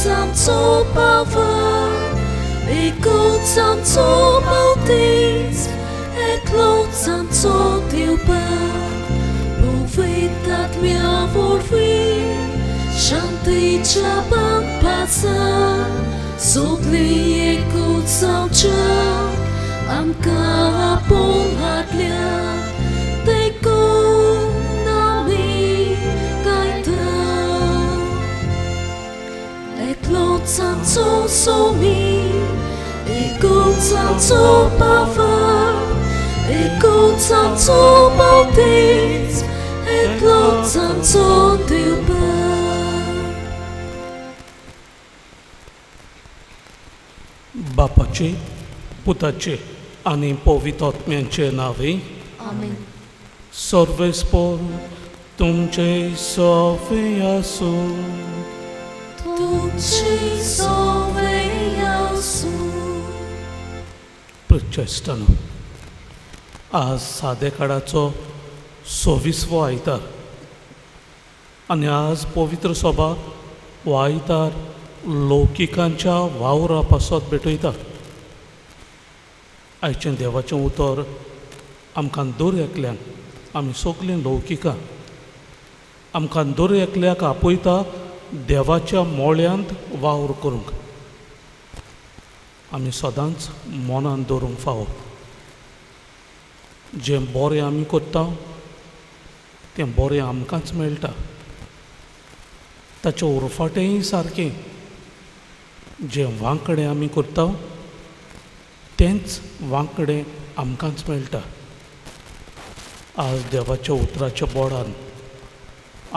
chăm cho bao vơ e cô chăm cho bao tis e lâu chăm cho tiêu ba bố vi tát mía vô vi shanti cha bang pa sa sốt li e cô chăm cho am ca bông hạt lia tay cô nami gai thơ e lâu chăm cho so mi e cô chăm cho bao vơ e cô chăm cho bao tis e lâu chăm cho tiêu ba. बापाचे पुताचे आणि पवित्रात्म्याचे नावे Amen. सर्वेस्पर तुमचे सवे असो. तुमची सवय असो. प्रचेष्टानो आज सादे काळाचो 26वो आयतार आणि आज पवित्र सभा हो आयतार लौकिकांच्या वावरा पासत भेटयता. आयचें देवाचें उतर आमकां दर एकल्याक आमी सगलीं लौकिकां आमकां दर एकल्याक आपयता देवाच्या मोळ्यांत वावर करूंक. आमी सदांच मनान दवरूंक फावो जें बरें आमी करता तें बरें आमकांच मेळटा. ताचें उरफाटेंय सारकें जें वांकडे आमी करता तेंच वांकडे आमकांच मेळटा. आज देवाच्या उतराच्या बोडान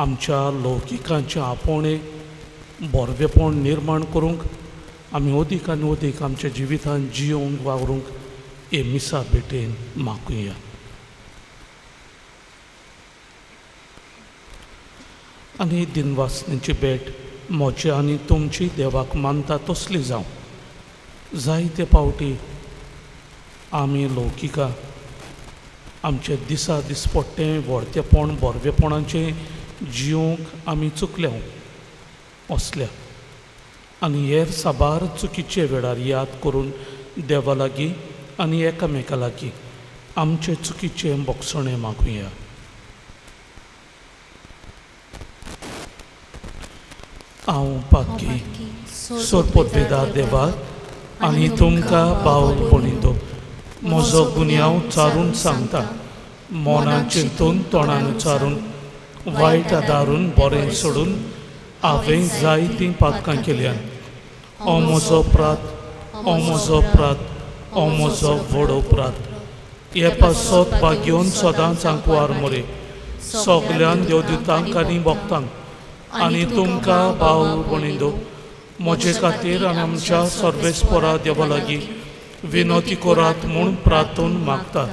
आमच्या लौकिकांचें आपोवणें बरवेपण निर्माण करूंक आमी अदीक आनी अदीक आमच्या जिवितांत जियोंक वावरूंक हे मिसा भेटेन मागुया. आनी दिनवासनेची भेट म्हजी आनी तुमची देवाक मानता तसली जावं. जायते पावटी आमी लौकिका आमचे दिसा दिसपट्टें व्हडतेपण बरवेपणाचें जियोंक आमी चुकल्या असल्या आनी हेर साबार चुकीचे वेळार याद करून देवा लागीं आनी एकामेका लागीं आमचे चुकीचें बोगसणें मागुया. हांव पागी सोरपोतवेदार देवाक आनी तुमकां बावल पणितो म्हजो गुन्यांव चारून सांगता. मोनान चिंतून तोंडान उच्चारून वायट आदारून बरें सोडून हांवें जायतीं पातकां केल्यान. हो म्हजो प्रात, हो म्हजो प्रात, हो म्हजो व्हड अपराध. हे पासत भाग घेवन सदांच आंकवार मोरे सगल्यान देवदूतांक आनी भक्तांक आनी तुमकां बावल पणितो म्हजे खातीर आनी आमच्या सर्वेस्परा देवा लागीं विनोती करात म्हूण प्रार्थून मागता.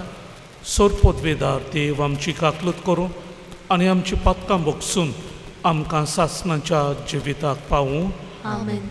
सोरपोतवेदार देव आमची काकलूत करूं आनी आमची पातकां भोगसून आमकां सासणाच्या जिविताक पावूं. Amen.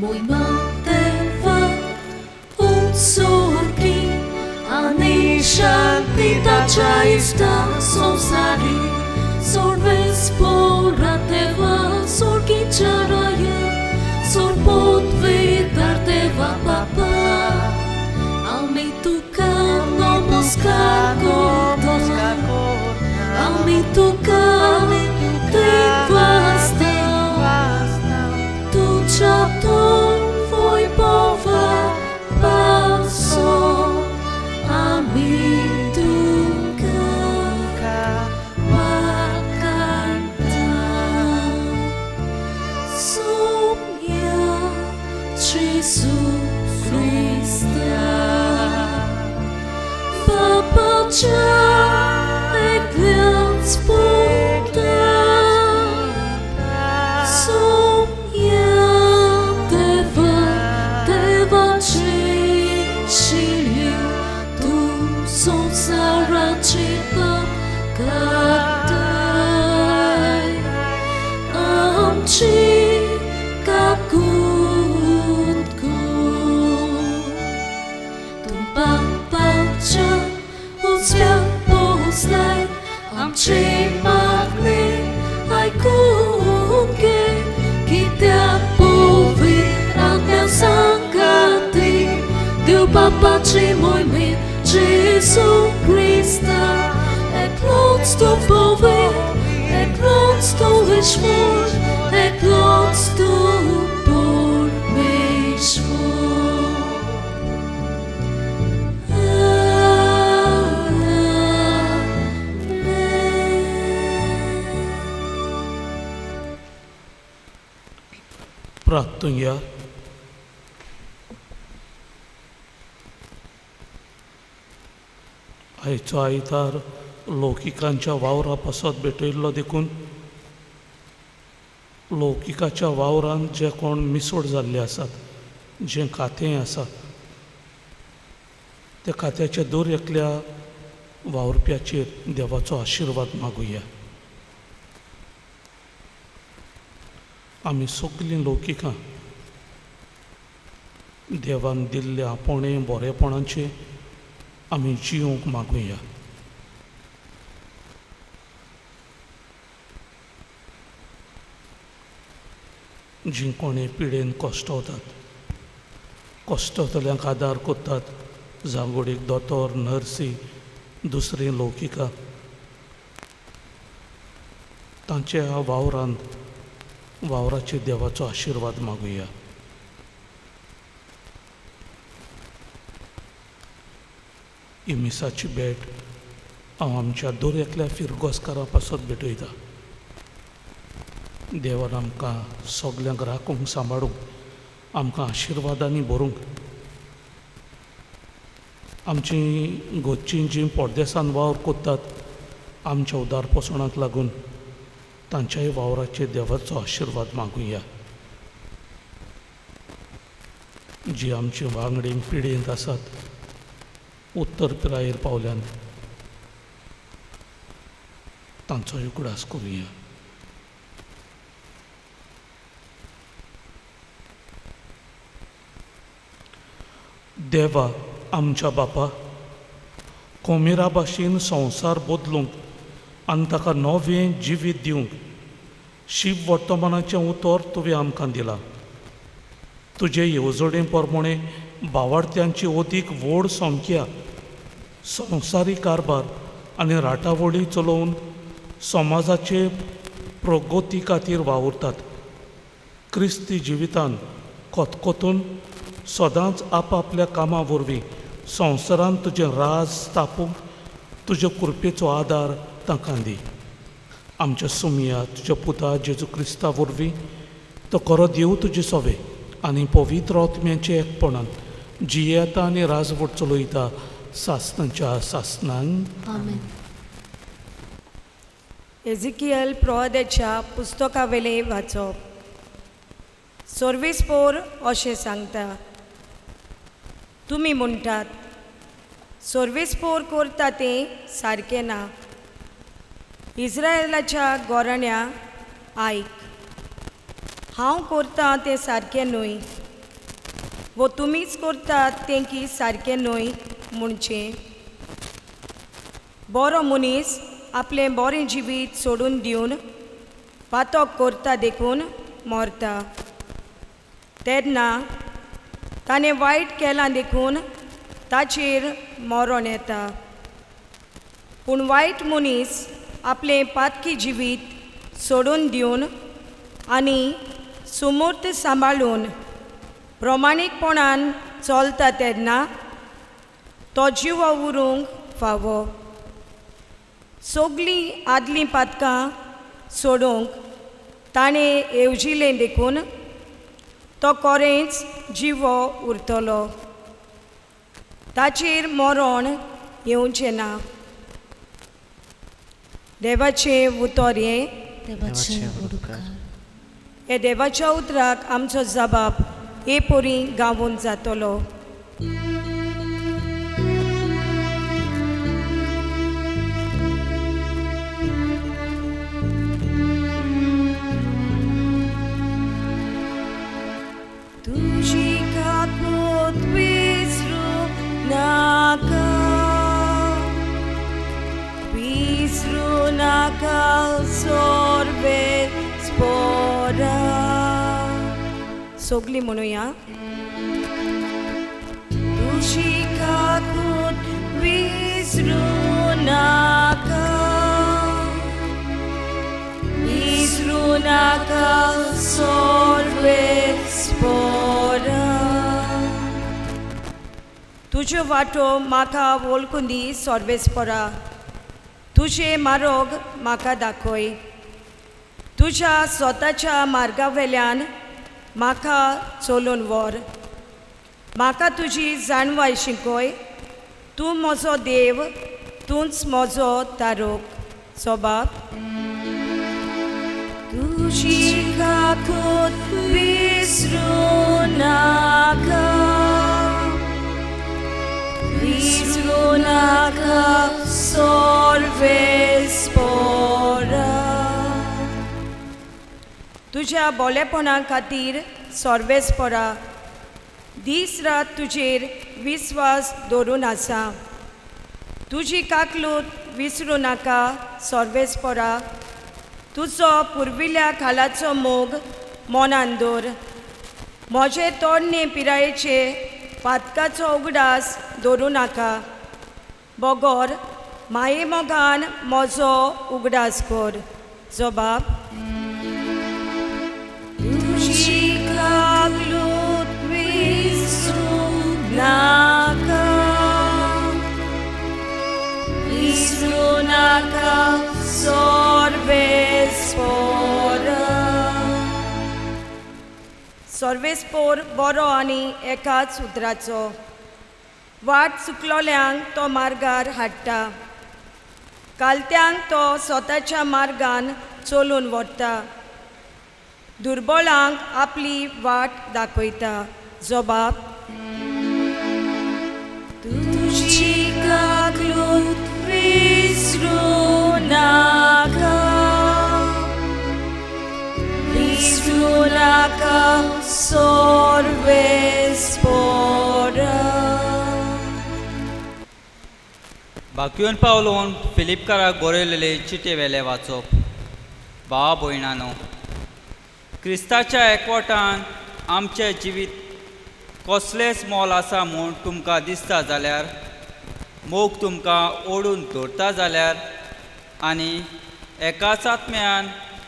Mỗi mang tên vang ung sorgi ani shanti ta chaista sonsari sorves pora teva sorgi charaya sorpot vedar teva papa ami tu no mosca ami tu te basta Jesu Christa Babaच्या एकल्याच पुता सोम्या देवाची शिली तू संसाराची काताय आमची आमची मागणी ऐकून घे कित्याक पवित्र आत्म्या संगती देव बापाची मोहीम जेसू Krista एकलोच तो पवित्र एकलोच तो ईश्वर एकलोच तो प्रार्थना आयचो आयतार लौकिकांच्या वावरा पासत भेटयल्लो देखून लौकिकाच्या वावरांत जे कोण मिसोड जाल्ले आसात जें खातें आसा त्या खात्याच्या दर एकल्या वावरप्याचेर देवाचो आशिर्वाद मागुया. आमी सगळीं लौकिकां देवान दिल्ल्या आपोणे बरेपणाचे आमी जिवंक मागुया. जीं कोणी पिडेन कश्टवतात कश्टवतल्यांक आदार करतात जांगोडीक दोतोर नर्सी दुसरीं लौकिकां तांच्या वावरांत वावराचे देवाचो आशिर्वाद मागुया. ही मिसाची भेट हांव आमच्या दर एकल्या फिरगोसकारां पासत भेटयता. देवान आमकां सगल्यांक राखूंक सांबाळूंक आमकां आशिर्वादांनी भरूंक आमची घरचीं जीं पडदेसान वावर कोत्तात आमच्या उदार पोसणाक लागून तांच्याय वावराचेर देवाचो आशिर्वाद मागुया. जी आमची वांगडी पिडेंत आसात उत्तर पिरायेर पावल्यान तांचोय उगडास करुया. देवा आमच्या बापा कोमेरा भाशेन संवसार बदलूंक आनी ताका नवें जिवीत दिवंक शिव वर्तमानाचें उतर तुवें आमकां दिलां. तुजे येवजणे प्रमाणे भावार्थ्यांची अदीक व्हड संख्या संवसारी कारभार आनी राटावळी चलोवन समाजाचे प्रगती खातीर वावुरतात. क्रिस्ती जिवितान खतखतून सदांच आपआपल्या कामा वरवीं संवसारांत तुजें राज स्थापूंक तुज्या कृपेचो आदार तांकां दी. आमच्या सुमया तुज्या पुता जेजू क्रिस्ता वरवीं तो खरो देव तुजे सोवे आनी पवित्र आत्म्याचे एकपणान जियेता आनी राजवट चलयता सासनांच्या सासनान. एजिकियल प्रवाद्याच्या पुस्तका वेले वाचप. सर्वेस्पोर अशें सांगता, तुमी म्हणटात सर्वेस्पोर करता तें सारकें ना. इस्रायलाच्या गोरण्या आयक, हांव करतां तें सारकें न्हय वो तुमीच करतात तें की सारकें न्हय म्हणचें. बरो मनीस आपलें बरें जिवीत सोडून दिवन पातक करता देखून मरता. तेन्ना ताणें वायट केलां देखून ताचेर मरण येता. पूण वायट मनीस आपलें पातकी जिवीत सोडून दिवन आनी सुमूर्त सांबाळून प्रमाणीकपणान चलता तेन्ना तो जिवा उरूंक फावो. सगळीं आदलीं पातकां सोडूंक ताणें येवजिलें देखून तो कोरेंच जिवो उरतलो, ताचेर मरण येवचें ना. देवाचें उतर हे देवाच्या उतराक आमचो जबाब हे पोरी गावून जातलो. तुझी काकूत विसरू नाका, विसरू नाका सोर्बे स्पोरा. सोगली म्हणूया. तुझी काकूत विसरू नाका, विसरू नाका सोर्बे स्पोरा. तुझो वाटो म्हाका वळखून दी सोर्बेस्पोरा. तुझे मार्ग म्हाका दाखय. तुझ्या स्वताच्या मार्गा वेल्यान म्हाका चलोवन व्हर. म्हाका तुजी जाणवाय शिकय. तूं म्हजो देव, तूंच म्हजो तारोक. सोबाब. तुझी काकूत विसरू नाका, विसरू नाका सोर्बे स्पोरा. तुझ्या बोलेपणा खातीर सोर्बेस्पोरा दीस रात तुजेर विस्वास दवरून आसा. तुजी काकलूत विसरू नाका सोर्बेस्पोरा. तुजो पुर्विल्ल्या काळाचो मोग मोनान दवर. म्हजे तोडणे पिरायेचे पातकाचो उगडास दवरूं नाका. बोगोर माये मोगान म्हजो उगडास कर. जबाब. तुजी काकलूत विसरू नाका, विसरू नाका सोर्बेस्पोरा. सोर्बेस्पोर बरो आनी एकाच उतराचो. वाट चुकलोल्यांक तो मार्गार हाडटा. कालत्यांक तो स्वताच्या मार्गान चलून व्हरता. दुर्बळांक आपली वाट दाखयता. जबाब. तुजी काकलूत विसरू नाका, विसरू नाका सोर्बेस्पोरा. बाकीवन पावलोवन फिलिपकाराक बरयलेले चिटे वेले वाचप. भावा भयणानो, क्रिस्ताच्या एकवटान आमचें जिवीत कसलेंच मोल आसा म्हूण तुमकां दिसता जाल्यार, मोग तुमकां ओडून दवरता जाल्यार, आनी एकाच आत्म्यान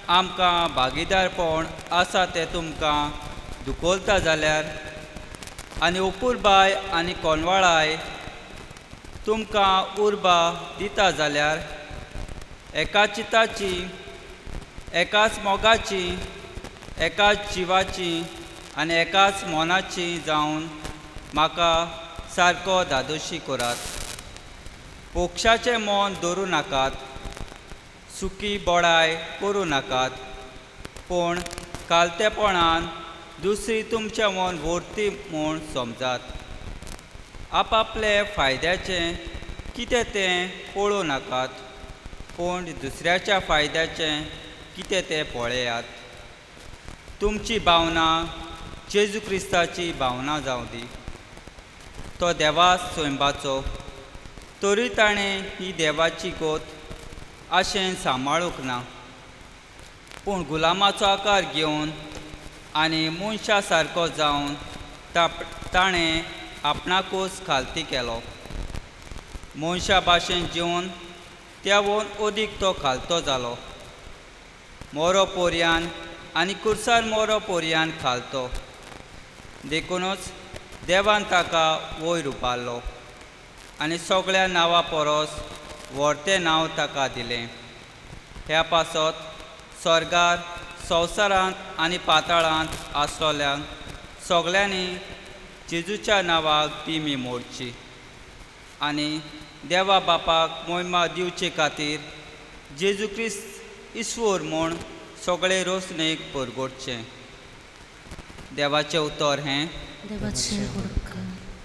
आमकां भागीदारपण आसा तें तुमकां दुखोलता जाल्यार, आनी अपुरबाय आनी कोनवाळाय तुमकां उर्बा दिता जाल्यार, एका चिताची, एकाच मोगाची, एकाच जिवाची आनी एकाच मोनाची जावन म्हाका सारको दादोशी करात. मोक्षाचें मोन दवरूं नाकात, सुकी बोडाय करूं नाकात, पूण कालतेपणान दुसरी तुमचें मोन व्हरती म्हूण समजात. आपापले फायद्याचें कितें तें पळोवं नाकात, पूण दुसऱ्याच्या फायद्याचें कितें तें पळयात. तुमची भावना जेजू क्रिस्ताची भावना जावं दी. तो देवा स्वयंबाचो, तरी ताणें ही देवाची गोत आशेन सांबाळूंक ना, पूण गुलामाचो आकार घेवन आनी मनशा सारको जावन ताणें आपणाकूच खालती केलो. मनशा भाशेन जिवन त्यावन अदीक तो खालतो जालो. मोरो पोरयान आनी कुर्सार मोरो पोरयान खालतो. देखूनच देवान ताका वयर उबारलो आनी सगळ्या नांवा परस व्हडतें नांव ताका दिलें. ह्या पासत स्वर्गार, संवसारांत आनी पाताळांत आसलोल्यांक सगळ्यांनी जेजूच्या नांवाक ती मोडची आनी देवा बापाक मोहिमा दिवचे खातीर जेजू क्रिस्त इस्वोर म्हूण सगळे रोसणेक परगोडचें. देवाचें उतर हें.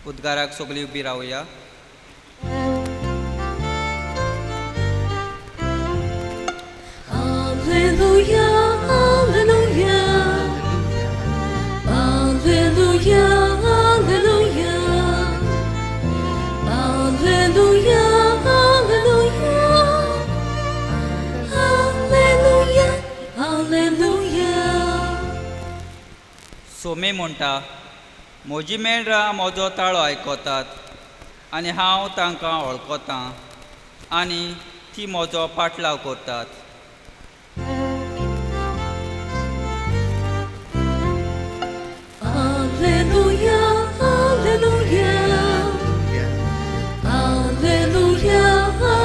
उद्गाराक सगळीं उबी रावया. Alleluia, alleluia, alleluia, alleluia, alleluia, alleluia, alleluia, alleluia. सोमे म्हणटा, म्हजी मेंढरां म्हजो ताळो आयकतात आनी हांव तांकां वळखतां आनी ती म्हजो पाटलाव करतात. Alleluia, alleluia, alleluia,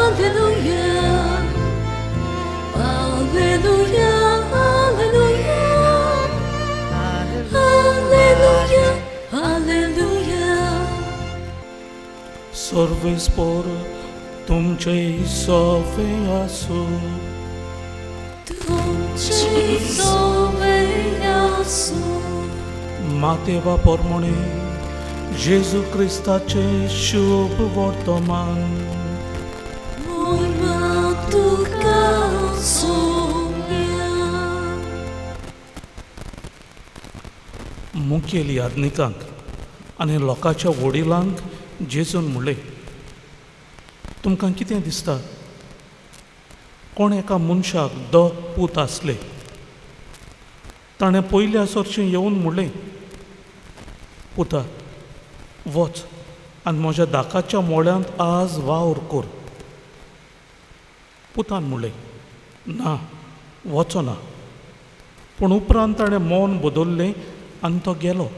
alleluia, alleluia, alleluia, alleluia. सर्वेस्पर तुमचे सोवे आसूं. तुमचे सोवे आसूं. मातेवा पोरमणे जेजू क्रिस्ताचे शुभ वर्तमान. मोहिमा तुका सोम्या. मुखेल याज्ञिकांक आनी लोकांच्या वडिलांक जेजून म्हणलें, तुमकां कितें दिसता? कोण एका मनशाक 10 पूत आसले. ताणें पयल्या चडशें येवन म्हणलें, पुता वच आनी म्हज्या दाकाच्या मोळ्यांत आज वावर कर. पुतान म्हणलें, ना, वचो ना. पूण उपरांत ताणें मौन बदल्लें आनी तो गेलो.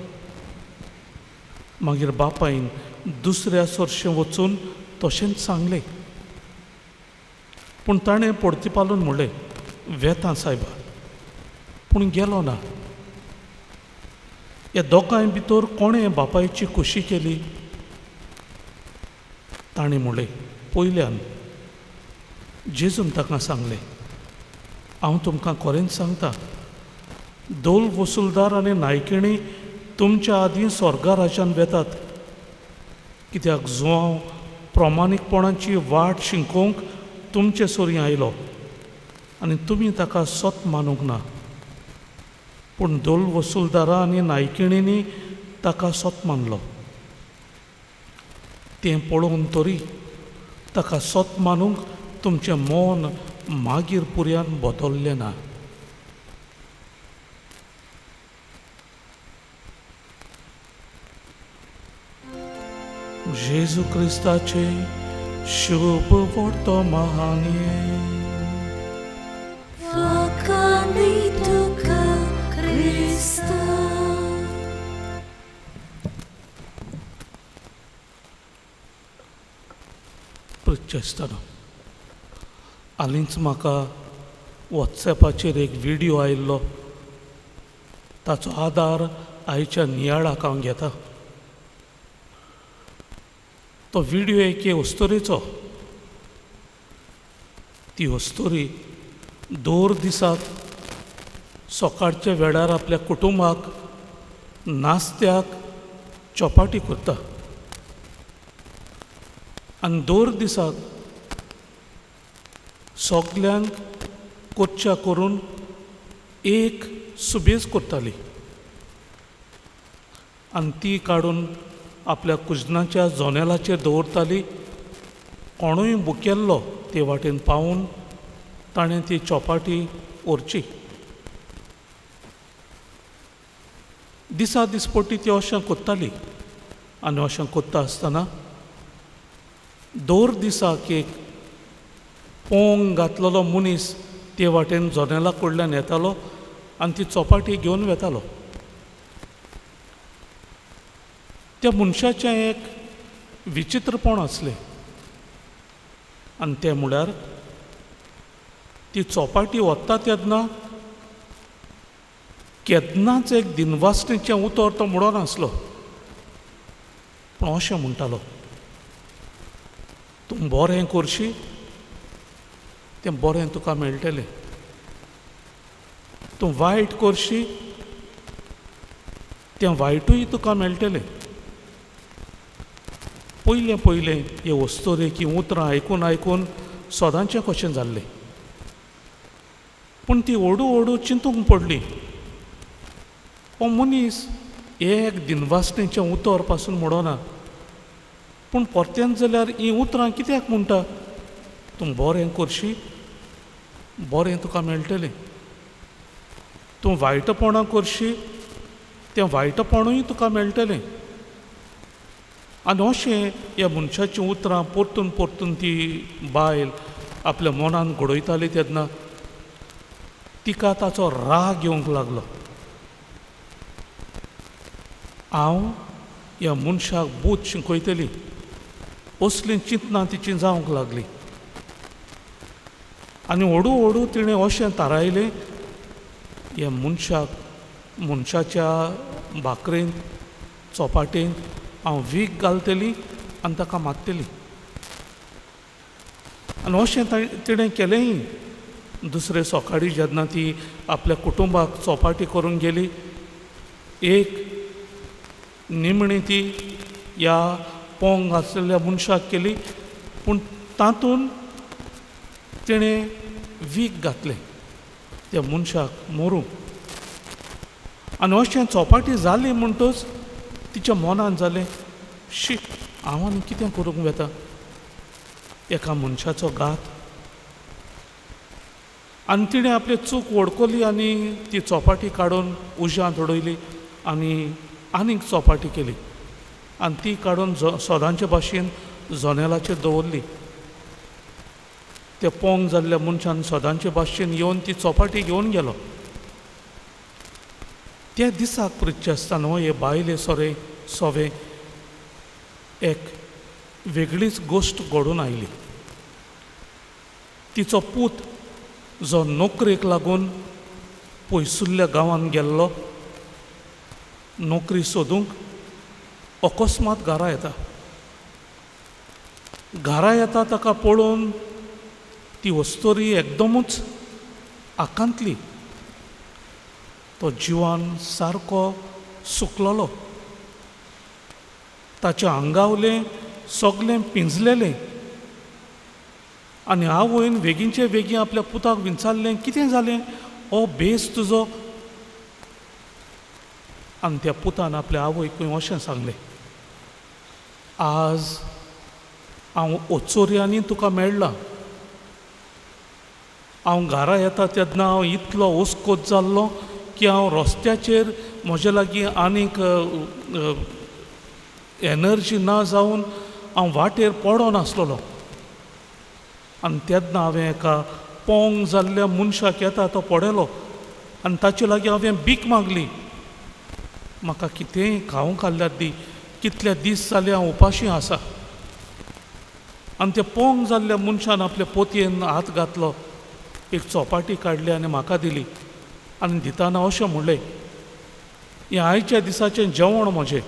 मागीर बापायन दुसऱ्या चडशें वचून तशेंच सांगलें. पूण ताणें परतीपालून म्हणलें, वेतां सायबा, पूण गेलो ना. ह्या दोगांय भितर कोणें बापायची खुशी केली? ताणें म्हणलें, पयल्यान. जेजून ताका सांगलें, हांव तुमकां खरेंच सांगतां, दोल वसूलदार आनी नायकिणी तुमच्या आदीं स्वर्गा राज्यांत वेतात. कित्याक जो हांव प्रमाणीकपणाची वाट शिंकोवंक तुमचे सोरी आयलो आनी तुमी ताका सत मानूंक ना. पूण दोल वसूलदारां आनी नायकिणींनी ताका सत मानलो. तें पळोवन तरी ताका सत मानूंक तुमचें मन मागीर पुर्यान बदल्लें ना. जेजू क्रिस्ताचे शुभ वर्तमाने. Wakani tuka Krista. प्रचेस्ताना हालींच म्हाका वॉट्सॅपाचेर एक व्हिडियो आयिल्लो. ताचो आदार आयच्या नियाळाक हांव घेता. तो व्हिडियो एक अस्तोरेचो. ती अस्तोरी 2 दिसाक सकाळच्या वेळार आपल्या कुटुंबाक नास्त्याक चपाटी करता आनी 2 दिसाक सगल्यांक कोच्च्या करून एक सुबेज करताली आनी ती काडून आपल्या कुजनाच्या जनेलाचेर दवरताली. कोणूय भुकेल्लो ते वाटेन पावून ताणें ती चपाटी व्हरची. दिसा दिसपट्टी ती अशें कोत्ताली आनी अशें कोत्ता आसतना 2 दिसाक एक पोंग घातलेलो मनीस ते वाटेन जनेला कडल्यान येतालो आनी ती चपाटी घेवन वेतालो. त्या मनशाचें एक विचित्रपण आसलें आनी तें म्हळ्यार ती चपाटी व्हरता तेन्ना केन्नाच एक दिनवासणेचें उतर तो म्हणनासलो, पूण अशें म्हणटालो, तूं बरें करशी तें बरें तुका मेळटलें, तूं वायट करशी तें वायटूय तुका मेळटलें. पयलें हे वस्तुरेकी उतरां आयकून आयकून सदांचें कशें जाल्लें. पूण ती हळू चिंतूंक पडली, हो मनीस एक दिनवासणेचें उतर पासून म्हणना, पूण परतेंच जाल्यार हीं उतरां कित्याक म्हणटा, तूं बरें करशी बरें तुका मेळटलें, तूं वायटपणां करशी तें वायटपणूय तुका मेळटलें. आनी अशें ह्या मनशाचीं उतरां परतून परतून ती बायल आपल्या मनान घडयताली तेन्ना तिका ताचो राग येवंक लागलो. हांव ह्या मनशाक बूत शिकयतली असलीं चिंतनां तिची जावंक लागलीं. आनी हळू तिणें अशें थारायलें, ह्या मनशाच्या भाकरेंत चोपाटेन हांव वीख घालतली आनी ताका मारतली. आनी अशें तिणें केलेंय. दुसरे सकाळीं जेन्ना ती आपल्या कुटुंबाक चोपाटी करूंक गेली, एक निमणी ती ह्या पोंग आसलेल्या मनशाक केली, पूण तातूंत तिणें वीख घातलें त्या मनशाक मरूंक. आनी अशें चोपाटी जाली म्हणटच तिच्या मनान जालें, शी हांव आनी कितें करूंक वेता एका मनशाचो घात. आनी तिणें आपली चूक वळखली आनी ती चोपाटी काडून उज्यांत उडयली आनी आनीक चोपाटी केली आनी ती काडून सदांचे भाशेन जनेलाचेर दवरली. ते पोंग जाल्ल्या मनशान सदांचे भाशेन येवन ती चोपाटी घेवन गेलो. त्या दिसाक प्रिच्छ आसतना हे बायले सोवे एक वेगळीच गोश्ट घडून आयली. तिचो पूत जो नोकरेक लागून पयसुल्ल्या गांवांत गेल्लो नोकरी सोदूंक, अकस्मात घरा येता ताका पळोवन ती वस्तोरी एकदमूच आकांतली. तो जिवान सारको सुकलोलो, ताच्या आंगावलें सगलें पिंजलेलें. आनी आवयन बेगीनचे बेगीन आपल्या पुताक विचारलें, कितें जालें, हो बेस तुजो? आनी त्या पुतान आपल्या आवयकूय अशें सांगलें, आज हांव ओचोऱ्यांनी तुका मेळ्ळां. हांव घरा येता तेन्ना हांव इतलो ओस्कोत जाल्लो की हांव रस्त्याचेर म्हजे लागीं आनीक एनर्जी ना जावन हांव वाटेर पडो नासलोलो. आनी तेन्ना हांवें एका पोंग जाल्ल्या मनशाक येता तो पडयलो आनी ताचे लागीं हांवें भीक मागली, म्हाका कितेंय खावंक हाडल्यार दी, कितले दीस जाले हांव उपाशी आसा. आनी त्या पोंग जाल्ल्या मनशान आपल्या पोतयेन हात घातलो, एक चोपाटी काडली आनी म्हाका दिली आनी दिताना अशें म्हणलें, हें आयच्या दिसाचें जेवण म्हजें,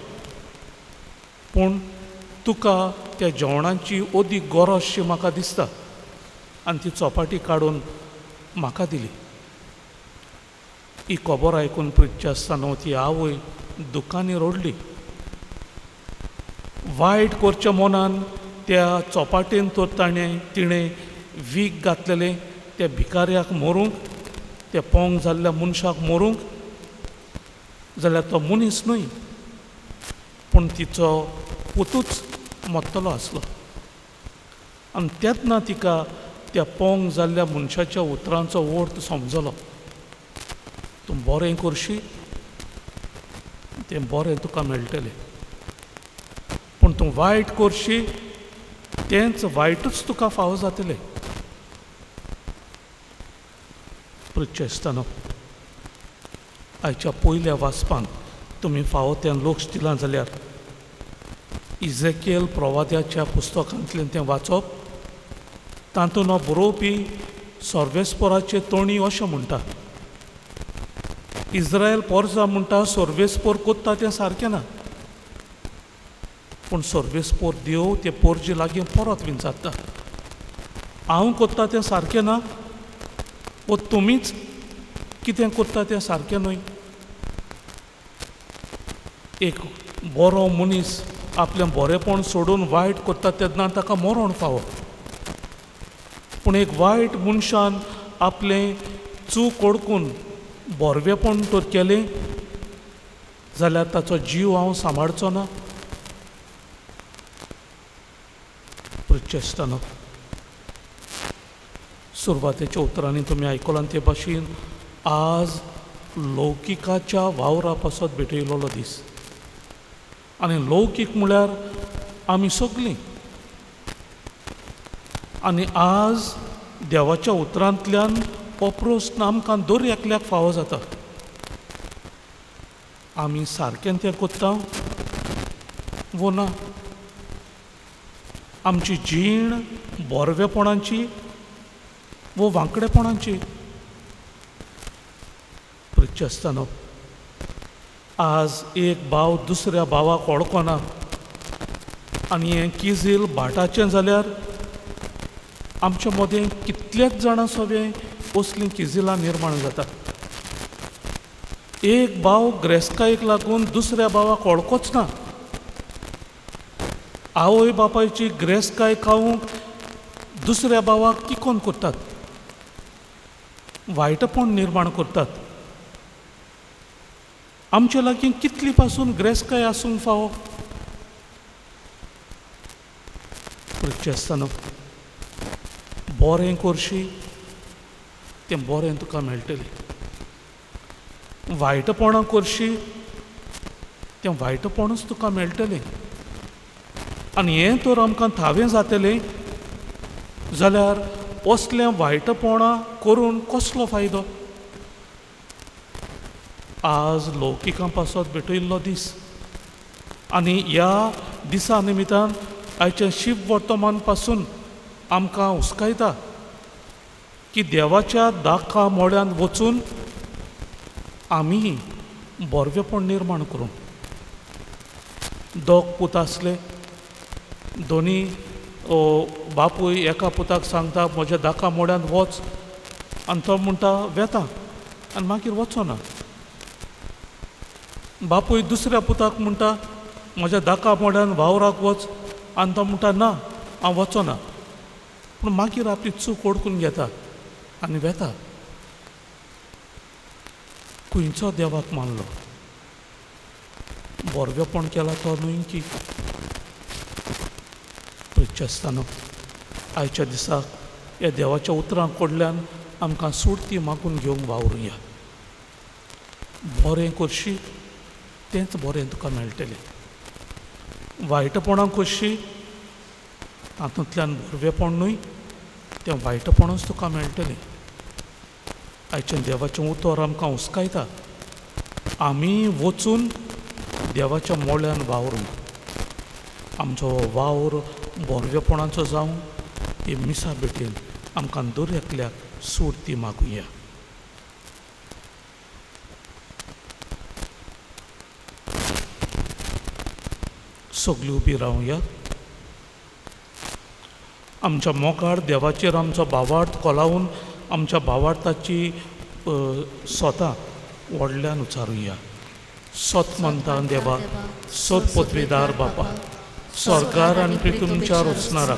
पूण तुका त्या जेवणाची ओदी गरजशी म्हाका दिसता. आनी ती चोपाटी काडून म्हाका दिली. ही खबर आयकून प्रिच्छ आसतना ती आवय दुखांनी रडली. वायट करच्या मनान त्या चोपाटेन तर तिणें वीख घातलेलें त्या भिकाऱ्याक मरूंक, त्या पोंग जाल्ल्या मनशाक मरूंक, जाल्यार तो मनीस न्हय पूण तिचो पुतूच मरतलो आसलो. आनी तेन्ना तिका त्या पोंग जाल्ल्या मनशाच्या उतरांचो अर्थ समजलो. तूं बरें करशी तें बरें तुका मेळटलें, पूण तूं वायट करशी तेंच वायटूच तुका फावो जातलें. प्रिच्छ आसतना आयच्या पयल्या वाचपान तुमी फावो तें लक्ष दिलां जाल्यार इजेकिएल प्रवाद्याच्या पुस्तकांतल्यान तें वाचप. तातूंत हो बरोवपी सर्वेस्पराचे तोणी अशें म्हणटा, इस्रायल पोरजा म्हणटा सोर्वेस्पोर कोत्ता तें सारकें ना, पूण सोर्वेस्पोर देव ते पोरजे लागीं परत विचारता, हांव कोत्ता तें सारकें ना, वो तुमीच कितें कोत्ता तें सारकें न्हय. एक बरो मनीस आपलें बरेपण सोडून वायट कोत्ता तेन्ना ताका मरण फावो, पूण एक वायट मनशान आपलें चूक ओळखून बरवेपण तर केलें जाल्यार ताचो जीव हांव सांबाळचो ना. प्रचेस्तानो, सुरवातेच्या उतरांनी तुमी आयकलां ते भाशेन आज लौकिकाच्या वावरा पासत भेटयलोलो दीस. आनी लौकीक म्हळ्यार आमी सगळीं. आनी आज देवाच्या उतरांतल्यान हो प्रस्न आमकां दर एकल्याक फावो जाता. आमी सारकें तें कोत्ता वो ना. आमची जीण बरवेपणाची वो वांकडेपणाची. प्रचेस्तानो, आज एक भाव दुसऱ्या भावाक वळखना आनी हें किजील भाटाचें जाल्यार आमच्या मदें कितलेच जाणां सगळें असलीं किजिलां निर्माण जाता. एक भाव ग्रेस्कायेक लागून दुसऱ्या भावाक वळखोच ना. आवय बापायची ग्रेस्काय खावूंक दुसऱ्या भावाक किकोन करतात, वायटपण निर्माण करतात. आमचे लागीं कितली पासून ग्रेस्काय आसूंक फावो. प्रचेस्तानो, बरें करशी तें बरें तुका मेळटलें. वायटपणां करशी तें वायटपणूच तुका मेळटलें. आनी हें तर आमकां थावें जातलें जाल्यार असलें वायटपणां करून कसलो फायदो. आज लौकिकां पासत भेटयल्लो दीस आनी ह्या दिसा निमित्तान आयच्या शिव वर्तमान पासून आमकां हुस्कायता की देवाच्या दाखा मोड्यान वचून आमी बरवेपण निर्माण करूं. दोग पूत आसले, दोनी बापूय एका पुताक सांगता म्हज्या दाखा मोड्यान वच, आनी तो म्हणटा वेता, आनी मागीर वचना. बापूय दुसऱ्या पुताक म्हणटा म्हज्या दाखा मोड्यान वावराक वच, आनी तो म्हणटा ना हांव वचना. पूण मागीर आपली चूक ओळखून घेता आनी वेता. खंयचो देवाक मानलो? बरवेपण केला तो न्हय की? प्रचेस्तानो, आयच्या दिसाक ह्या देवाच्या उतरां कडल्यान आमकां सुडती मागून घेवंक वावरुया. बरें करशी तेंच बरें तुका मेळटलें. वायटपणां करशी तातूंतल्यान बरवेपण न्हय तें वायटपणूच तुका मेळटलें. आयचें देवाचें उतर आमकां हुस्कायता आमी वचून देवाच्या मोळ्यान वावरूं. आमचो वावर बरवेपणाचो जावं हे मिसा भेटेन आमकां दर एकल्याक सूट ती मागुया. सगळीं उबी रावया. आमच्या मोगार देवाचेर आमचो भावार्थ कोलावून आमच्या भावार्थाची स्वता व्हडल्यान उचारुया. सत म्हणटा देवा, सत पदवीदार बापा, स्वर्गार आनी पृथ्वीच्या रचणारा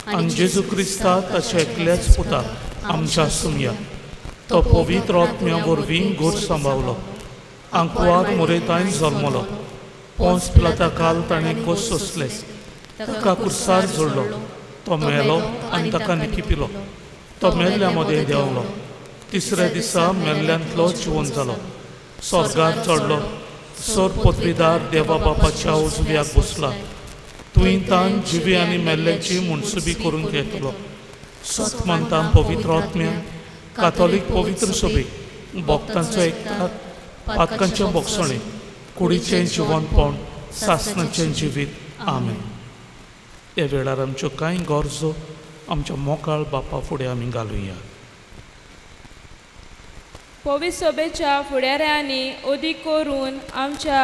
आनी जेजू क्रिस्ता ताच्या एकल्याच पुताक आमच्या सुमया. तो पवित्र आत्म्या वरवीं घर सांबाळलो, आंकुवाद मोरेतान जल्मलो, पोंस पिलाता काल ताणें कोस सोंसले, ताका कुर्सार जोडलो, तो मेलो आनी ताका निखिपिलो, तो मेल्ल्या मदें देंवलो, तिसऱ्या दिसा मेल्ल्यांतलो जिवन जालो, स्वर्गार चडलो, सर पदवीदार देवा बापाच्या उजव्याक बसला, तुवें तान जिवी आनी मेल्ल्यांची मुनसुबी करून घेतलो. सत म्हणटा पवित्र आत्म्यान, कातोलीक पवित्र सभेक, भक्तांचो एकठांय, पातकांचें भोगसणें, कुडीचें जिवनपण, सासणाचें जिवीत. आमेन. ह्या वेळार आमच्यो कांय गरजो आमच्या मोकाळ बापा फुडें आमी घालुया. पवित्र सभेच्या फुडाऱ्यांनी अदीक करून आमच्या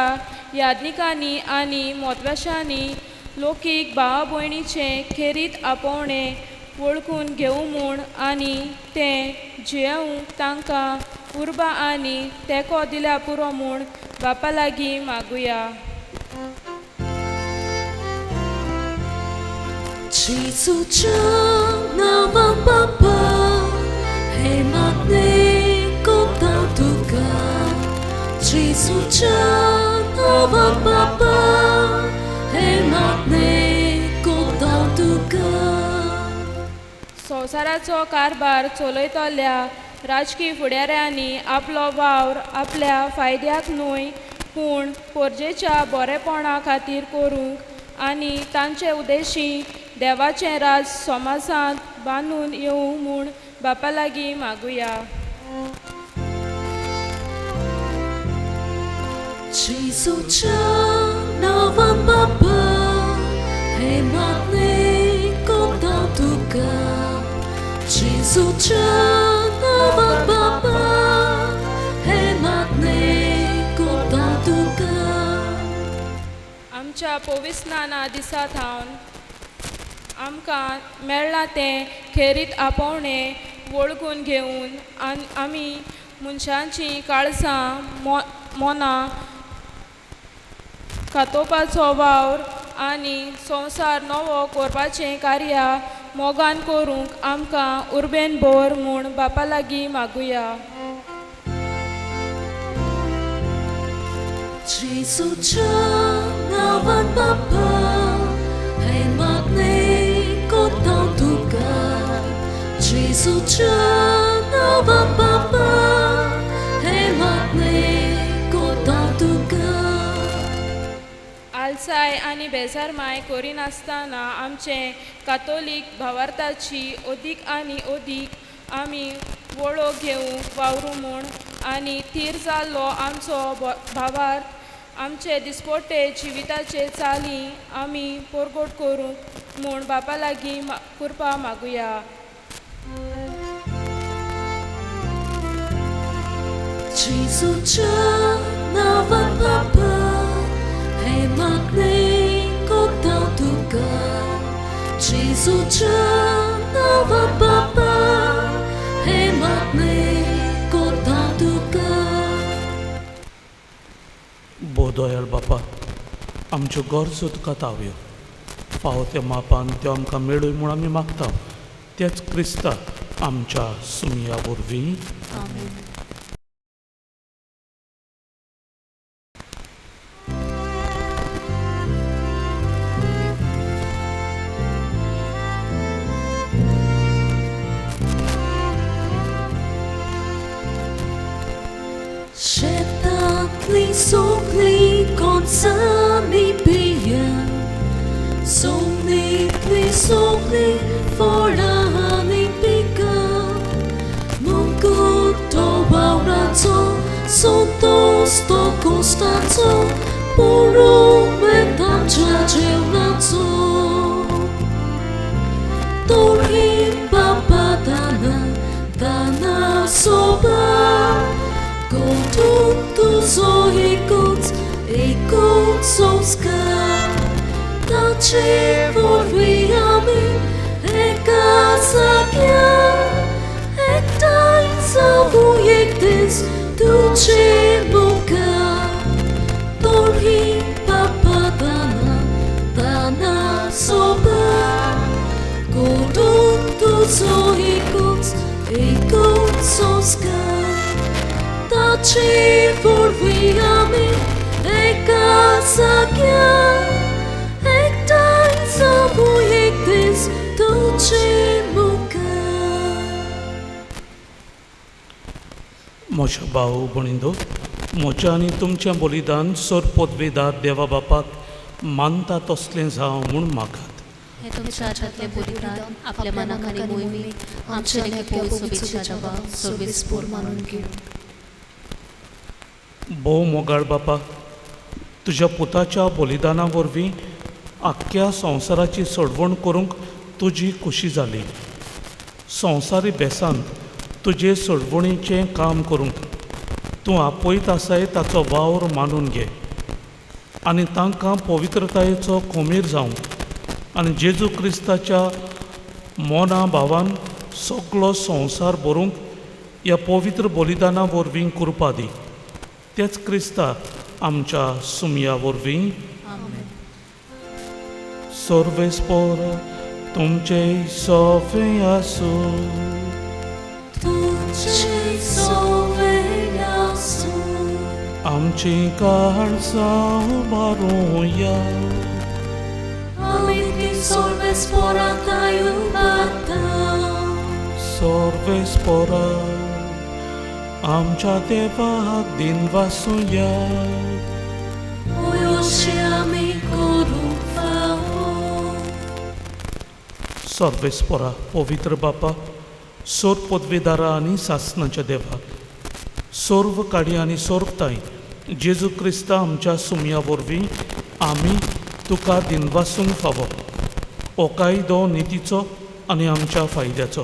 यादनिकांनी आनी मोतवाशांनी लोकीक भावा भयणीचे खेरीत आपोवणे वळखून घेवं म्हूण आनी तें जियेवंक तांकां उर्बा आनी तेंको दिल्या पुरो म्हूण बापा लागीं मागुया. जेजूच्या नांवान बापा हे मागणे कोतां तुका. जेजूच्या नांवान बापा हे मागणे कोतां तुका. संवसाराचो कारभार चलयतल्या राजकीय फुडाऱ्यांनी आपलो वावर आपल्या फायद्याक न्हय पूण पोरजेच्या बरेपणा खातीर करूंक आनी तांचे उद्देशी देवाचें राज समाजांत बांदून येवं म्हूण बापा लागीं मागुया. जेजूच्या नांवान बापा हे मागणे कोतां तुका. जेजूच्या नांवान बापा हे मागणे कोतां तुका. आमच्या पवित्र स्नाना दिसा थावन आमकां मेळ्ळां तें खेरीत आपोवणे वळखून घेवन आमी मनशांचीं काळजां मनां खातोवपाचो वावर आनी संवसार नवो करपाचें कार्य मोगान करूंक आमकां उर्बेन भर म्हूण बापा लागीं मागुया. जेजूच्या नांवान बापा हे मागणे कोतां तुका. जेजूच्या नांवान बापा हे मागणे कोतां तुका. आलसाय आनी बेजारमाय करिनासतना आमचे कातोलीक भावार्थाची अदीक आनी अदीक आमी वळख घेवंक वावरूं म्हूण आनी थीर जाल्लो आमचो भावार्थ आमचे दिसपट्टे जिविताचे चाली आमी परगट करूंक म्हूण बापा लागीं कृपा मागुया. जेजूच्या नांवान बापा हे मागणे कोतां तुका. जेजूच्या नांवान बापा हे मागणे कोतां तुका. बोदयाळ बापा आमच्यो गरजो तुका ताव्यो फावो त्या मापान त्यो आमकां मेळूय म्हूण आमी मागता. तेच क्रिस्ता आमच्या सुमया वरवीं. Świetny sukni końcami bije. Sukni forlani pika. Mungu to baurato, sonto sto costato, puro metancia gelato. Torhi papa dana soba. Gotuntu so ikut soska. Tace vorbiami e casakia. E dai savujektes duce muka. Torhi papa dana soba. Gotuntu so ikut soska. Tace vorbiami e casakia. E dai savujektes duce muka. म्हज्या भाव भणिंदो म्हजें आनी तुमचें बलिदान sir पदवेदार देवा बापाक मानता तसलें जावं म्हूण मागात. हे तुमच्या हातांतलें बलिदान आपल्या मनाक आनी मोहिमेक आमच्या पवित्र सभेच्या जबाब सर्वेस्पोर मानून घेऊ. भोव मोगाळ बापा तुज्या पुताच्या बलिदाना वरवीं आख्ख्या संवसाराची सोडवण करूंक तुजी खुशी जाली. संवसारी बेसांत तुजे सोडवणीचें काम करूंक तूं आपयत आसाय ताचो वावर मानून घे आनी तांकां पवित्रतायेचो खोमीर जावं आनी जेजू क्रिस्ताच्या मोना भावान सगळो संवसार भरूंक ह्या पवित्र बलिदाना वरवीं कृपा दी. तेच क्रिस्ता आमच्या सुमया वरवीं. सर्वेस्पर तुमचे सोफे आसूं. तुझे सोवे आसूं. आमची काळजां उबारूया. आमी ती सर्वेस्परांताय उबारता. सर्वेस्परा आमच्या देवाक दिन वासुया. अशी आमी करूंक फावो. सर्वेस्परा पवित्र बापा, सोर पदवीदारा आनी सासणाच्या देवा, सर्व काडी आनी सोरताय जेजू क्रिस्ता आमच्या सुमया वरवीं आमी तुका दिनवासूंक फावो. हो कायदो नितीचो आनी आमच्या फायद्याचो.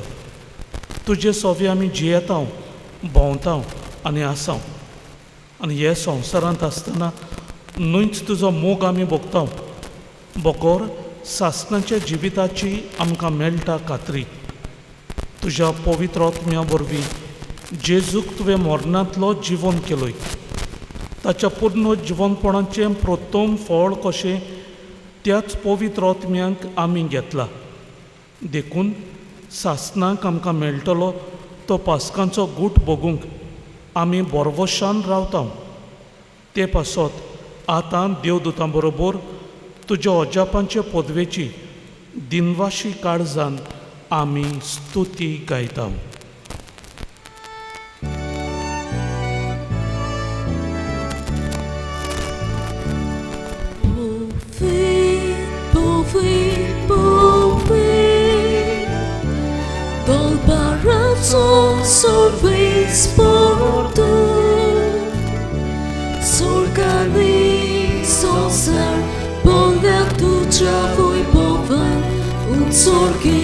तुजे सोवे आमी जियेता, भोंवता आनी आसां आनी हे संवसारांत आसतना न्हूच तुजो मोग आमी भोगता. बकोर सासणाच्या जिविताची आमकां मेळटा खात्री. तुज्या पवित्र आत्म्या वरवीं जेजूक तुवें मरणांतलो जिवन केलोय. ताच्या पूर्ण जिवनपणाचें प्रथम फळ कशें त्याच पवित्र आत्म्यांक आमी घेतला. देखून सासणाक आमकां मेळटलो तो पास्कांचो गूट भोगूंक आमी बरवशान रावता. ते पासत आतां देवदूतां बरोबर तुज्या अजापांचे पदवेची दिनवाशी काळजान आमी स्तुती गायता. Dol barazzo sorvesporto. Sorgani sonsar bonga tuja voi bovan. Un sorgi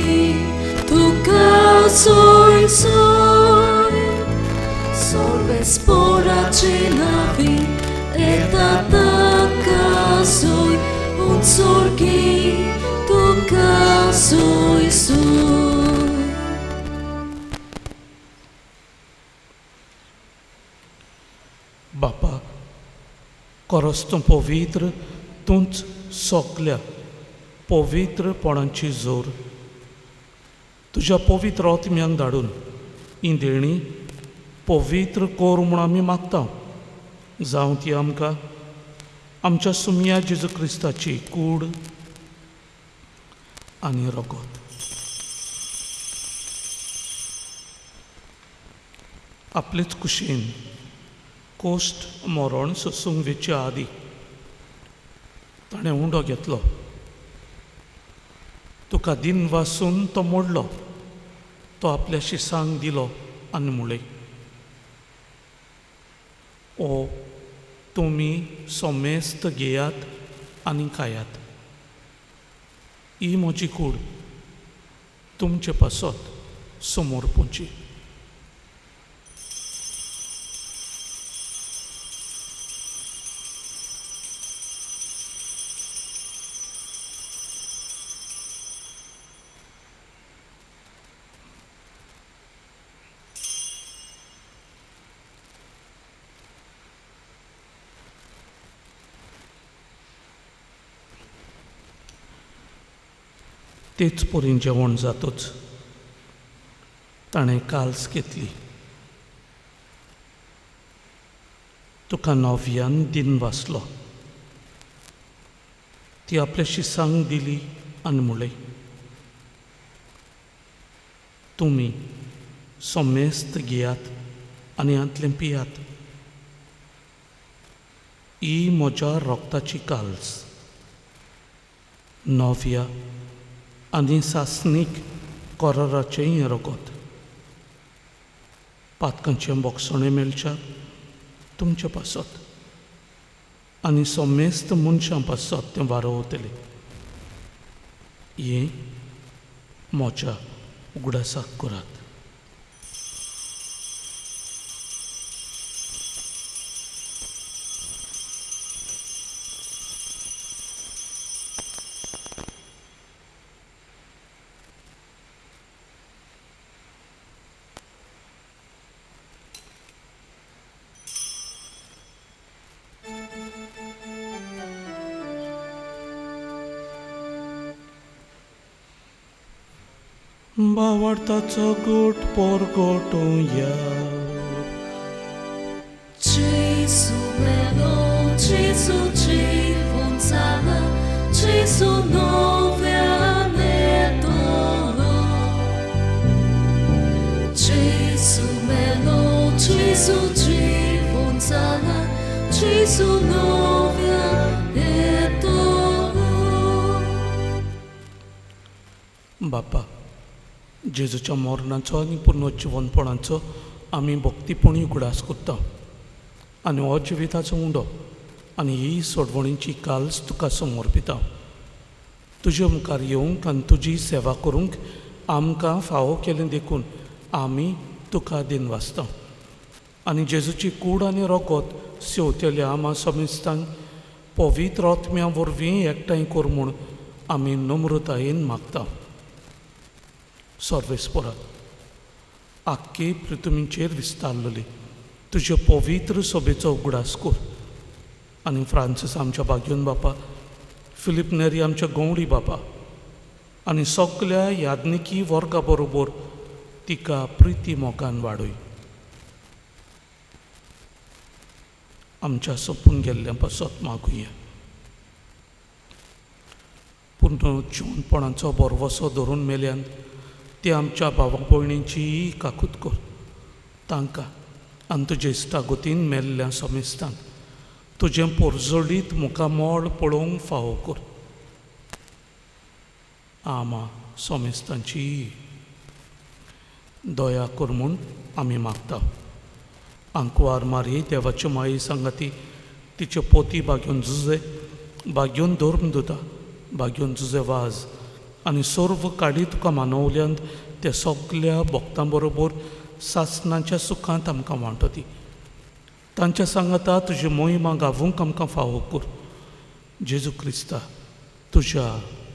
tu casoi soi. Sorvespora cenavi et atacasoi. Un sorgi tu casoi soi. बापा, खरोच तूं पवित्र, तूंच सगल्या पवित्रपणाची जोर. तुज्या पवित्र आत्म्यांक धाडून ही देणी पवित्र कोर म्हूण आमी मागता. जावं ती आमकां आमच्या सुमया जेजू क्रिस्ताची कूड आनी रगत. आपलेच कुशीन कोश्ट मरण सोसूंक वेचे आदी ताणें उंडो घेतलो. तुका दिन वासून तो मोडलो. तो आपल्या शिसांक दिलो आनी म्हळें, ओ तुमी सोमेस्त घेयात आनी खायात. ही म्हजी कूड तुमचे पासत समोर पोंची. तेच परीन जेवण जातूच ताणें काल्स घेतली. तुका नव्यान दिन वाचलो. ती आपल्या शिसांक दिली आनी म्हळें, तुमी सोमेस्त घेयात आनी हांतलें पियात. ही म्हज्या रोगताची काल्स, नव्या आनी सासणीक कराराचें हें रगत. पातकांचें बोगसणें मेलच्या तुमचे पासत आनी सोमेस्त मनशां पासत तें वारोवतलें. हें म्हज्या उगडासाक करात. भावार्थाचो गोट परगटूया. Gesù meno, Gesù żywą całe, Gesù nowe anedoro. Gesù meno, Gesù żywą całe, Gesù nowe anedoro. बापा, जेजूच्या मरणाचो आनी पुनरुज्जीवनपणाचो आमी भक्तीपणी उगडास करता आनी हो जिविताचो उंडो आनी ही सोडवणीची काल्स तुका समर्पिता. तुजे मुखार येवंक आनी तुजी सेवा करूंक आमकां फावो केलें देखून आमी तुका दिनवासता. आनी जेजूची कूड आनी रोगोत सेवतेल्या आमा समेस्तांक पवित्र आत्म्या वरवीं एकठांय कर म्हूण आमी नम्रतायेन मागता. सर्वेस्परा, आख्खे पृथ्वीचेर विस्तारलेली तुजे पवित्र सभेचो उगडास कर आनी फ्रांसीस आमच्या बाग्योन बापा, फिलीप नेरी आमच्या गवंडी बापा आनी सगल्या याज्ञिकी वर्गा बरोबर तिका प्रिती मोगान वाडय. आमच्या सोपून गेल्ल्या पासत मागुया. पुनरुज्जीवनपणाचो बरवसो धरून मेल्यान ते आमच्या भावा भयणींची काकूत कर. तांकां आनी तुजे इश्टागतीन मेल्ल्या समेस्तांक तुजें पोरजोडीत मुखामोळ पळोवंक फावो कर. आमा समेस्तांची दया कर म्हूण आमी मागता. आंकवार मारी देवाचे माये सांगाती तिचे पोती बाग्योन झुजे, बाग्योन धर्म दुता, बाग्योन झुजे वाज आनी सर्व काडी तुका मानवल्यांत त्या सगल्या भक्तां बरोबर सासणाच्या सुखांत आमकां वांटो दी. तांच्या सांगाता तुजी मोहिमा गावूंक आमकां फावो कर. जेजू क्रिस्ता तुज्या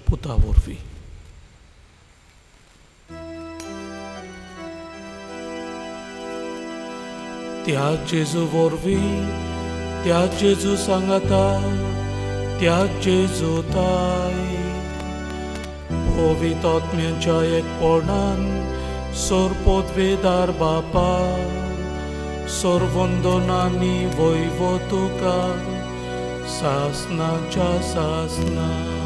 पुता वरवीं. त्या जेजू वरवीं, त्या जेजू सांगाता, त्या जेजू ताय पवित्र आत्म्याच्या एकपणान सोरपोतवेदार बापा सोरवंदनांनी वैव तुका सासनाच्या सासनान.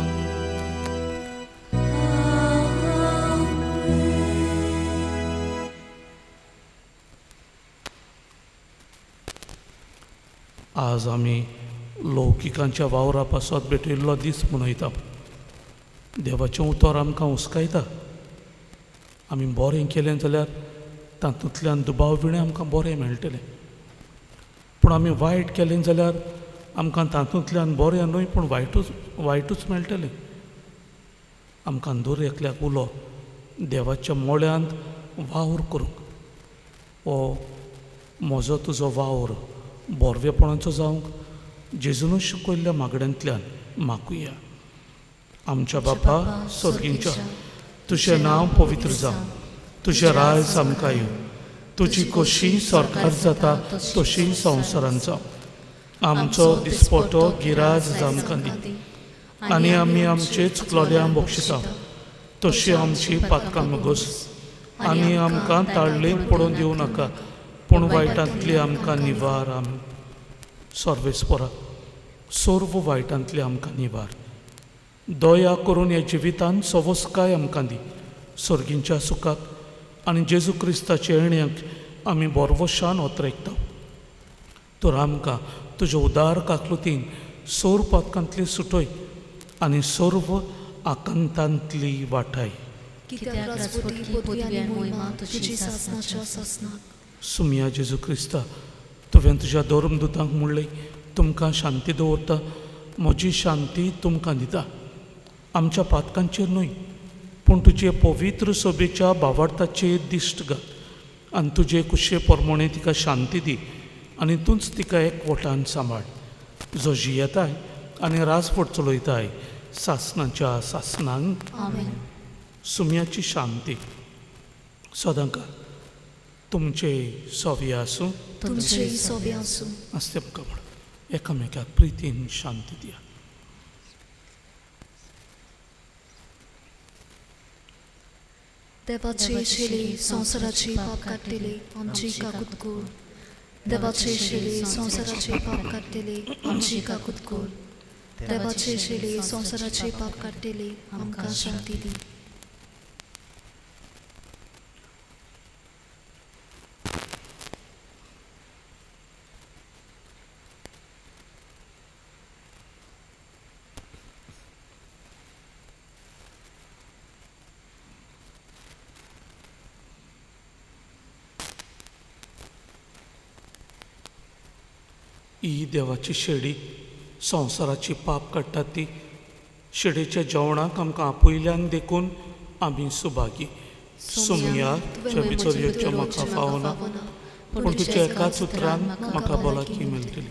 आज आमी लौकिकांच्या वावरा पासत भेटिल्लो दीस मनयता. देवाचें उतर आमकां हुस्कायता. आमी बरें केलें जाल्यार तातूंतल्यान दुबाव विणें आमकां बरें मेळटलें. पूण आमी वायट केलें जाल्यार आमकां तातूंतल्यान बरें न्हय पूण वायटूच मेळटलें. आमकां दर एकल्याक उलो देवाच्या मोळ्यांत वावर करूंक हो म्हजो तुजो वावर बोरवेपणाचो जावंक जेजूनच शिकयल्ल्या मागण्यांतल्यान मागुया. आमच्या बापा स्वर्गींच्या, तुजें नांव पवित्र जावं, तुजें राय आमकां येवं, तुजी कशी सरकार जाता तशी संवसारांत जावं. आमचो दिसपटो गिराज आमकां दी आनी आमी आमचे चुकलोल्यांक बक्षिता तशी आमची पातकां नगोस आनी आमकां ताळलेक पडोवन दिवं नाका पूण वायटांतली आमकां निवार. आमी सर्वेस्परा सर्व वायटांतली आमकां निवार. दया करून ह्या जिवितांत सवस्काय आमकां दी. सर्गींच्या सुखाक आनी जेजू क्रिस्ताच्या येण्याक आमी बरवशान ओतरेकता. तर आमकां तुज्या उदार काकलुतीन सोर पातकांतली सुटय आनी सर्व आकांतांतली वाटाय. सुमिया जेजू क्रिस्ता, तुवें तुज्या धर्मदुतांक म्हणलें तुमकां शांती दवरता, म्हजी शांती तुमकां दिता. आमच्या पातकांचेर न्हय पूण तुजे पवित्र सभेच्या भावार्थाचेर दिश्ट घाल आनी तुजे कुशे प्रमाणे तिका शांती दी आनी तूंच तिका एकवटान सांबाळ. जो जियेताय आनी राजवट चलयताय सासनाच्या सासनांक. सुमयाची शांती सदांकाळ तुमचे सोवी आसूं. आस्ते आमकां म्हण एकामेकाक प्रितीन शांती दिया. देवाचे शेले संसाराचे पाप काढलेले आमची काकुतकूर. देवाचे शेले संसाराचे पाप काढलेले आमची काकुतकूर. देवाचे शेले संसाराचे पाप काढलेले आमकां शांती दी. ही देवाची शेळी संवसाराची पाप काडटा ती शेळेच्या जेवणाक आमकां आपयल्यान देखून आमी सुभागी. सुमया तुज्या भितर येवचें म्हाका फावना, पूण तुज्या एकाच उतरान म्हाका भलायकी मेळटली.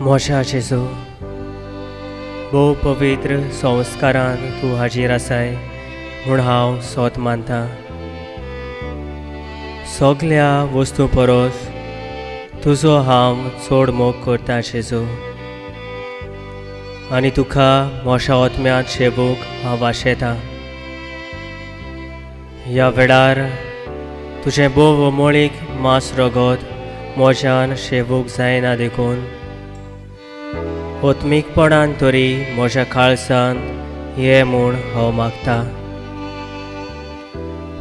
मोशा जेजू, भोव पवित्र संस्कारान तूं हाजीर आसाय म्हूण हांव सोत मानतां. सगळ्या वस्तू परस तुजो हांव चड मोग करतां जेजू, आनी तुका मोशा ओतम्यांत शेवूंक हांव वाशेतां. ह्या वेळार तुजें भोव अमोळीक मांस रगत म्हज्यान शेवूंक जायना देखून ओत्मीकपणान तरी म्हज्या काळजान ये म्हूण हांव मागतां.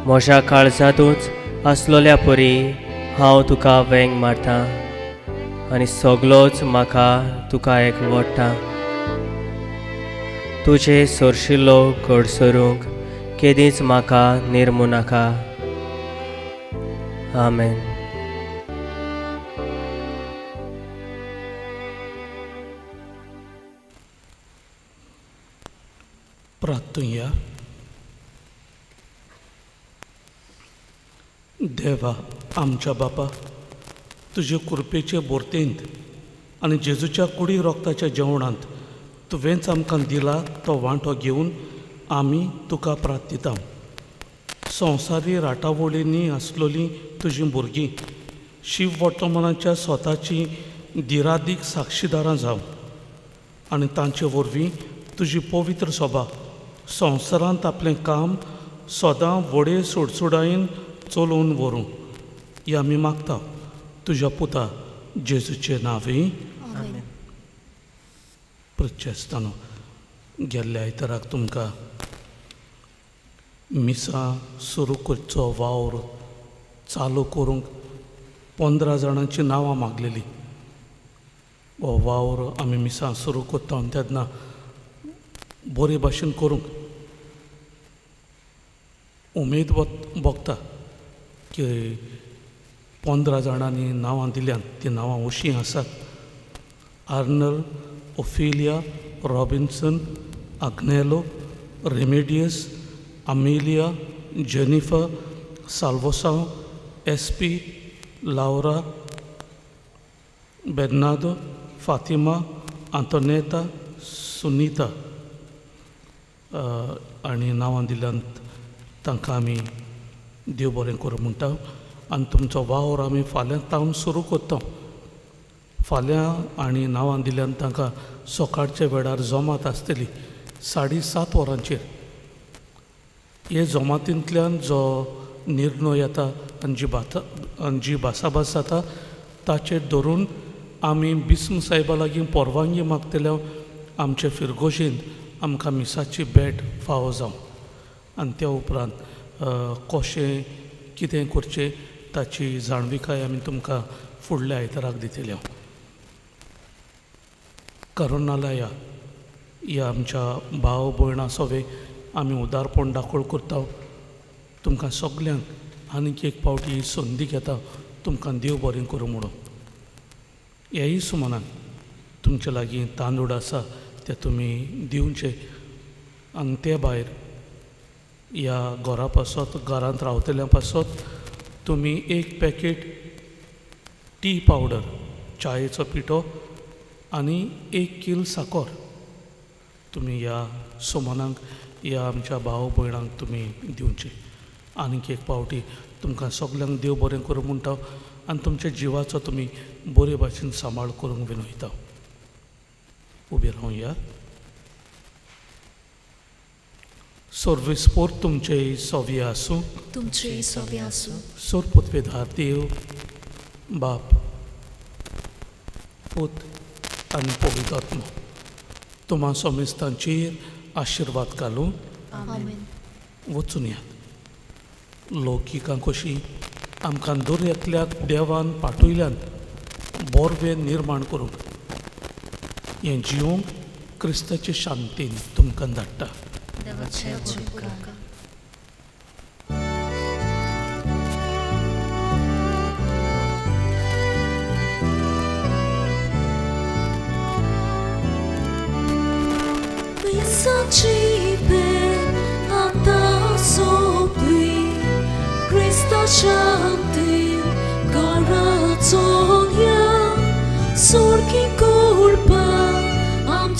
म्हज्या काळजांतूच आसलोल्या परी हांव तुका वेंग मारतां आनी सगळोच म्हाका तुका एकवडटा. तुजे सरशिल्लो घडसरूंक केदींच म्हाका निर्मू नाका. आमेन. प्रार्थूया. देवा आमच्या बापा, तुजे कृपेचे बोरतेंत आनी जेजूच्या कुडी रोगताच्या जेवणांत तुवेंच आमकां दिला तो वांटो घेवन आमी तुका प्रार्थिता. संवसारी राटावळींनी आसलोलीं तुजीं भुरगीं शिव वर्तमानाच्या स्वताची दिरादीक साक्षीदारां जावं आनी तांचे वरवीं तुजी पवित्र सभा संवसारांत आपलें काम सदां व्हडे सुडसुडायेन चलोवन व्हरूं ही आमी मागता तुज्या पुता जेजूचे नांवी. प्रचेस्तानो गेल्ल्या आयताराक तुमकां मिसां सुरू करचो वावर चालू करूंक 15 जाणांची नांवां मागलेलीं. हो वावर आमी मिसां सुरू करता तेन्ना बरे भाशेन करूंक उमेद भोगता की 15 जाणांनी नांवां दिल्यान तीं नांवां अशीं आसात: Arnel, Ophelia, Robinson, Agnelo, Remedios, Amelia, Jennifer, Salvacao, एसपी, Laura, Bernardo, Fatima, Antoneta, Sunita आनी नांवां दिल्यान तांकां आमी देव बरें करूं म्हणटा. आनी तुमचो वावर आमी फाल्यां तावन सुरू करता. फाल्यां आनी नांवां दिल्यान तांकां सकाळच्या वेळार जमात आसतली 7:30 वरांचेर. हे जमातींतल्यान जो निर्णय येता आनी जी भासाभास जाता ताचेर धरून आमी बिस्म साहेबा लागीं परवानगी मागतल्या आमचे फिरगोशेन आमकां मिसाची भेट फावो जावं आनी त्या उपरांत कशें कितें करचें ताची जाणविकाय आमी तुमकां फुडल्या आयताराक दितले. करुणालया ह्या आमच्या भाव भयणां सवे आमी उदारपण दाखोळ करता. तुमकां सगल्यांक आनीक एक फावटी ही संदी घेता तुमकां देव बरें करूं म्हणून. ह्याय सुमारान तुमचे लागीं तांदूळ आसा ते तुमी दिवचे आनी ते भायर ह्या घरा पासत घरांत रावतल्या पासत तुमी एक पॅकेट टी पावडर चायेचो पिठो आनी 1 किल साकर तुमी ह्या सुमनांक ह्या आमच्या भाव भयणांक तुमी दिवचे. आनीक एक पावटी तुमकां सगल्यांक देव बरें करूं म्हणटा आनी तुमच्या जिवाचो तुमी बरे भाशेन सांबाळ करूंक विनयता. उबे रावया. सर्वेस्पोर तुमचे सोवी आसूं. तुमचे सोबे आसूं. सोरपुतवेदार देव बाप पूत आनी पवित्र आत्मा तुम्हा समेस्तांचेर आशिर्वाद घालूं. आमेन. वचून या. लौकिकां कशी आमकां दर्यांतल्या देवान पाठयल्यान बोरवें निर्माण करूंक हें जिवंक क्रिस्ताचे शांतीन तुमकां धाडटा. देवाचे उपकार. Pensaci per andare sopri Cristo Shanti corazon ya Sorgi colpa am